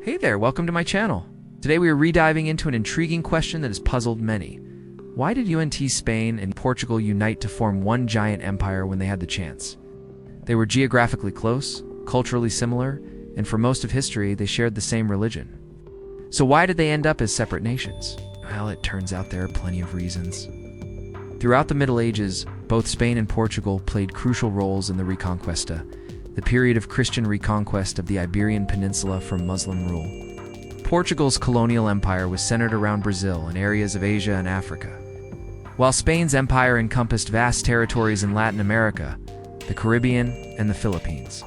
Hey there, welcome to my channel. Today we are rediving into an intriguing question that has puzzled many. Why did Spain and Portugal unite to form one giant empire when they had the chance? They were geographically close, culturally similar, and for most of history they shared the same religion. So why did they end up as separate nations? Well, it turns out there are plenty of reasons. Throughout the Middle Ages, both Spain and Portugal played crucial roles in the Reconquista, the period of Christian reconquest of the Iberian Peninsula from Muslim rule. Portugal's colonial empire was centered around Brazil and areas of Asia and Africa, while Spain's empire encompassed vast territories in Latin America, the Caribbean, and the Philippines.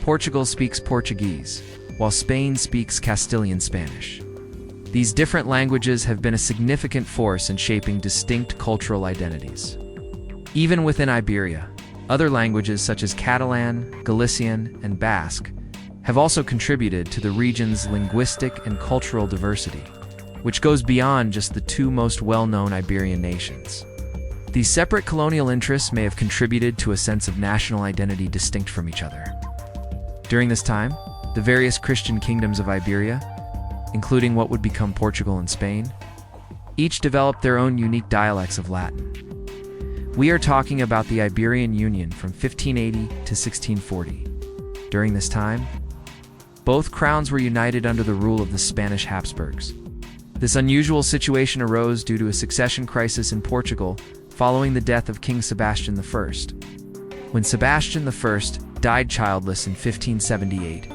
Portugal speaks Portuguese, while Spain speaks Castilian Spanish. These different languages have been a significant force in shaping distinct cultural identities. Even within Iberia, other languages such as Catalan, Galician, and Basque have also contributed to the region's linguistic and cultural diversity, which goes beyond just the two most well-known Iberian nations. These separate colonial interests may have contributed to a sense of national identity distinct from each other. During this time, the various Christian kingdoms of Iberia, including what would become Portugal and Spain, each developed their own unique dialects of Latin. We are talking about the Iberian Union from 1580 to 1640. During this time, both crowns were united under the rule of the Spanish Habsburgs. This unusual situation arose due to a succession crisis in Portugal following the death of King Sebastian I. When Sebastian I died childless in 1578,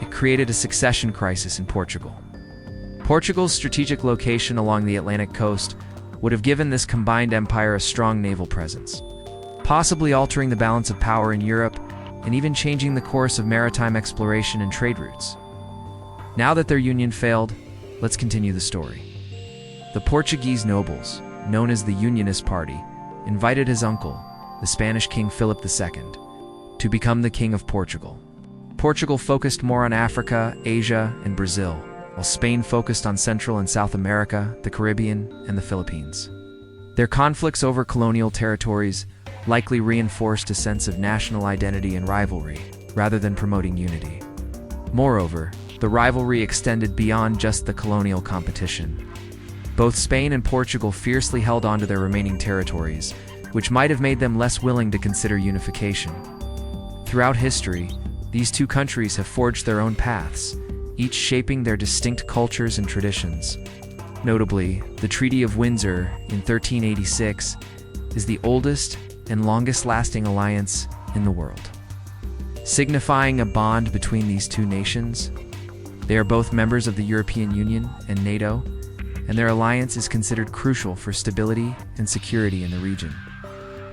it created a succession crisis in Portugal. Portugal's strategic location along the Atlantic coast would have given this combined empire a strong naval presence, possibly altering the balance of power in Europe and even changing the course of maritime exploration and trade routes. Now that their union failed, let's continue the story. The Portuguese nobles, known as the Unionist Party, invited his uncle, the Spanish King Philip II, to become the King of Portugal. Portugal focused more on Africa, Asia, and Brazil, while Spain focused on Central and South America, the Caribbean, and the Philippines. Their conflicts over colonial territories likely reinforced a sense of national identity and rivalry, rather than promoting unity. Moreover, the rivalry extended beyond just the colonial competition. Both Spain and Portugal fiercely held on to their remaining territories, which might have made them less willing to consider unification. Throughout history, these two countries have forged their own paths, each shaping their distinct cultures and traditions. Notably, the Treaty of Windsor in 1386 is the oldest and longest-lasting alliance in the world. Signifying a bond between these two nations, they are both members of the European Union and NATO, and their alliance is considered crucial for stability and security in the region.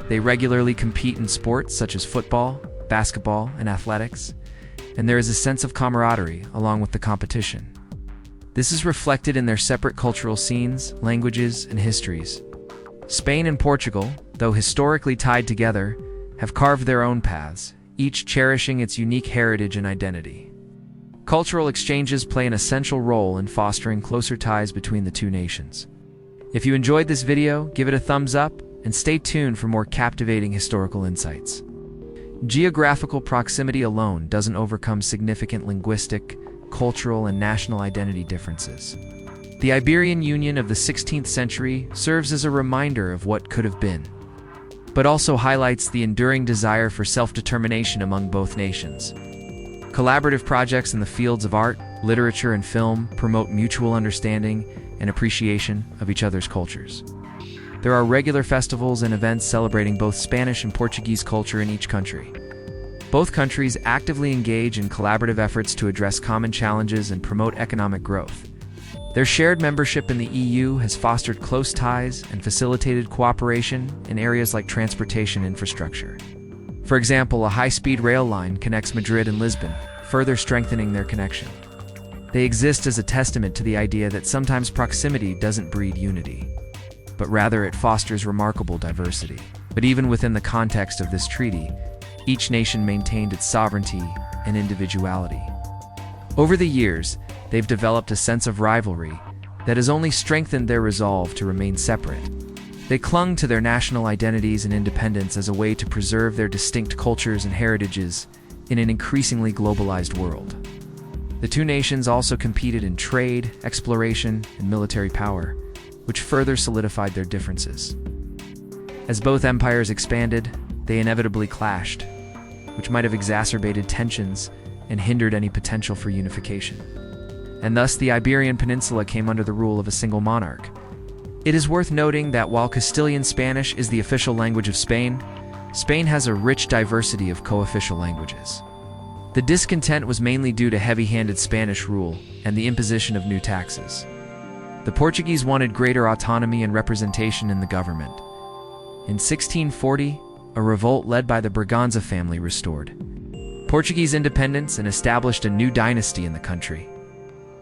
They regularly compete in sports such as football, basketball, and athletics, and there is a sense of camaraderie along with the competition. This is reflected in their separate cultural scenes, languages, and histories. Spain and Portugal, though historically tied together, have carved their own paths, each cherishing its unique heritage and identity. Cultural exchanges play an essential role in fostering closer ties between the two nations. If you enjoyed this video, give it a thumbs up and stay tuned for more captivating historical insights. Geographical proximity alone doesn't overcome significant linguistic, cultural, and national identity differences. The Iberian Union of the 16th century serves as a reminder of what could have been, but also highlights the enduring desire for self-determination among both nations. Collaborative projects in the fields of art, literature, and film promote mutual understanding and appreciation of each other's cultures. There are regular festivals and events celebrating both Spanish and Portuguese culture in each country. Both countries actively engage in collaborative efforts to address common challenges and promote economic growth. Their shared membership in the EU has fostered close ties and facilitated cooperation in areas like transportation infrastructure. For example, a high-speed rail line connects Madrid and Lisbon, further strengthening their connection. They exist as a testament to the idea that sometimes proximity doesn't breed unity, but rather it fosters remarkable diversity. But even within the context of this treaty, each nation maintained its sovereignty and individuality. Over the years, they've developed a sense of rivalry that has only strengthened their resolve to remain separate. They clung to their national identities and independence as a way to preserve their distinct cultures and heritages in an increasingly globalized world. The two nations also competed in trade, exploration, and military power, which further solidified their differences. As both empires expanded, they inevitably clashed, which might have exacerbated tensions and hindered any potential for unification. And thus the Iberian Peninsula came under the rule of a single monarch. It is worth noting that while Castilian Spanish is the official language of Spain, Spain has a rich diversity of co-official languages. The discontent was mainly due to heavy-handed Spanish rule and the imposition of new taxes. The Portuguese wanted greater autonomy and representation in the government. In 1640, a revolt led by the Braganza family restored Portuguese independence and established a new dynasty in the country.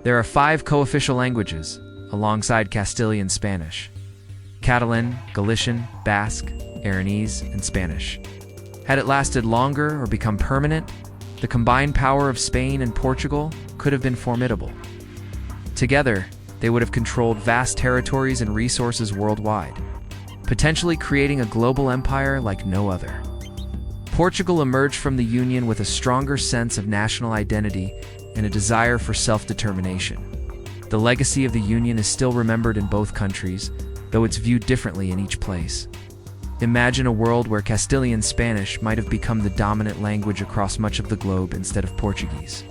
There are 5 co-official languages, alongside Castilian Spanish: Catalan, Galician, Basque, Aranese, and Spanish. Had it lasted longer or become permanent, the combined power of Spain and Portugal could have been formidable. Together, they would have controlled vast territories and resources worldwide, potentially creating a global empire like no other. Portugal emerged from the Union with a stronger sense of national identity and a desire for self-determination. The legacy of the Union is still remembered in both countries, though it's viewed differently in each place. Imagine a world where Castilian Spanish might have become the dominant language across much of the globe instead of Portuguese.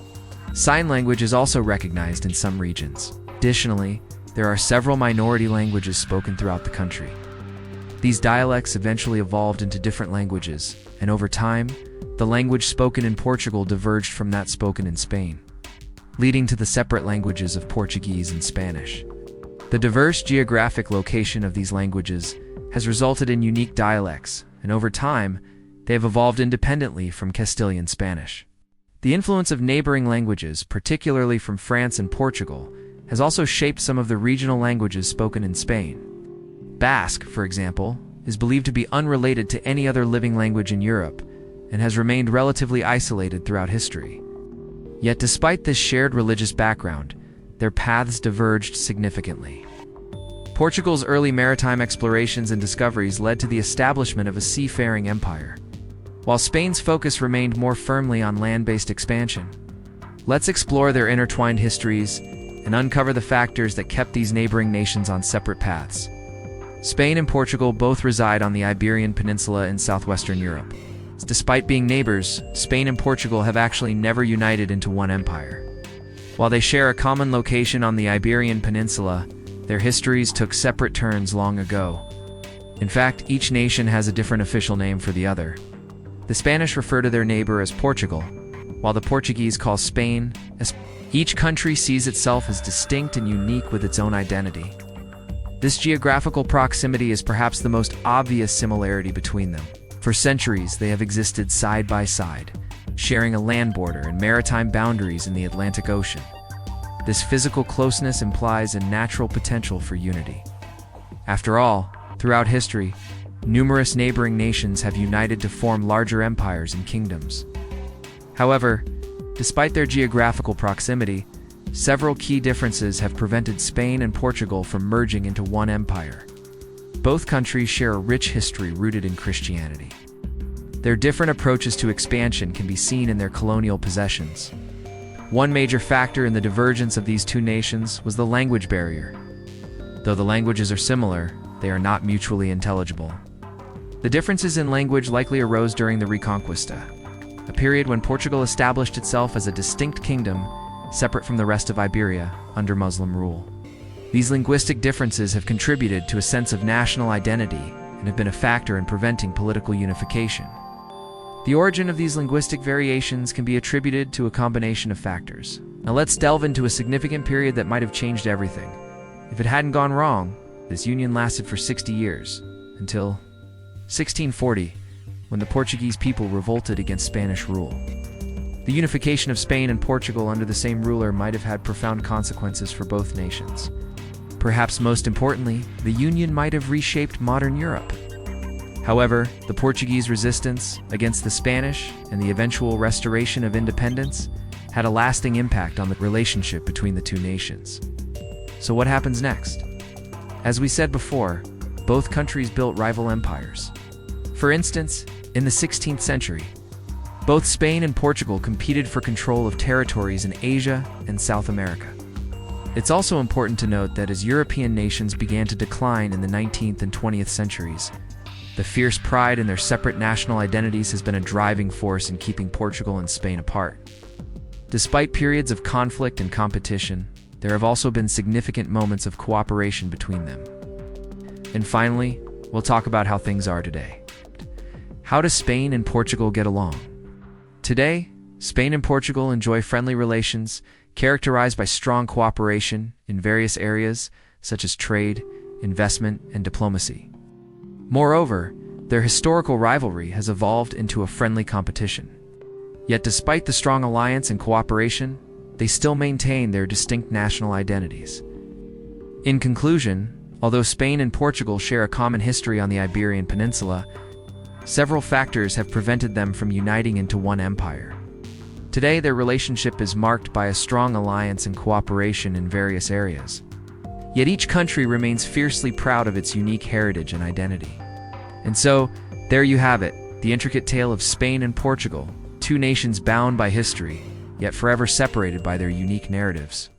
Sign language is also recognized in some regions. Additionally, there are several minority languages spoken throughout the country. These dialects eventually evolved into different languages, and over time, the language spoken in Portugal diverged from that spoken in Spain, leading to the separate languages of Portuguese and Spanish. The diverse geographic location of these languages has resulted in unique dialects, and over time, they have evolved independently from Castilian Spanish. The influence of neighboring languages, particularly from France and Portugal, has also shaped some of the regional languages spoken in Spain. Basque, for example, is believed to be unrelated to any other living language in Europe and has remained relatively isolated throughout history. Yet despite this shared religious background, their paths diverged significantly. Portugal's early maritime explorations and discoveries led to the establishment of a seafaring empire, while Spain's focus remained more firmly on land-based expansion. Let's explore their intertwined histories and uncover the factors that kept these neighboring nations on separate paths. Spain and Portugal both reside on the Iberian Peninsula in southwestern Europe. Despite being neighbors, Spain and Portugal have actually never united into one empire. While they share a common location on the Iberian Peninsula, their histories took separate turns long ago. In fact, each nation has a different official name for the other. The Spanish refer to their neighbor as Portugal, while the Portuguese call Spain as. Each country sees itself as distinct and unique with its own identity. This geographical proximity is perhaps the most obvious similarity between them. For centuries, they have existed side by side, sharing a land border and maritime boundaries in the Atlantic Ocean. This physical closeness implies a natural potential for unity. After all, throughout history, numerous neighboring nations have united to form larger empires and kingdoms. However, despite their geographical proximity, several key differences have prevented Spain and Portugal from merging into one empire. Both countries share a rich history rooted in Christianity. Their different approaches to expansion can be seen in their colonial possessions. One major factor in the divergence of these two nations was the language barrier. Though the languages are similar, they are not mutually intelligible. The differences in language likely arose during the Reconquista, a period when Portugal established itself as a distinct kingdom, separate from the rest of Iberia, under Muslim rule. These linguistic differences have contributed to a sense of national identity and have been a factor in preventing political unification. The origin of these linguistic variations can be attributed to a combination of factors. Now let's delve into a significant period that might have changed everything. If it hadn't gone wrong, this union lasted for 60 years, until 1640, when the Portuguese people revolted against Spanish rule. The unification of Spain and Portugal under the same ruler might have had profound consequences for both nations. Perhaps most importantly, the union might have reshaped modern Europe. However, the Portuguese resistance against the Spanish and the eventual restoration of independence had a lasting impact on the relationship between the two nations. So what happens next? As we said before, both countries built rival empires. For instance, in the 16th century, Both Spain and Portugal competed for control of territories in Asia and South America. It's also important to note that as European nations began to decline in the 19th and 20th centuries, the fierce pride in their separate national identities has been a driving force in keeping Portugal and Spain apart. Despite periods of conflict and competition, there have also been significant moments of cooperation between them. And finally, we'll talk about how things are today. How do Spain and Portugal get along? Today, Spain and Portugal enjoy friendly relations characterized by strong cooperation in various areas such as trade, investment, and diplomacy. Moreover, their historical rivalry has evolved into a friendly competition. Yet despite the strong alliance and cooperation, they still maintain their distinct national identities. In conclusion, although Spain and Portugal share a common history on the Iberian Peninsula, several factors have prevented them from uniting into one empire. Today, their relationship is marked by a strong alliance and cooperation in various areas. Yet each country remains fiercely proud of its unique heritage and identity. And so, there you have it, the intricate tale of Spain and Portugal, two nations bound by history, yet forever separated by their unique narratives.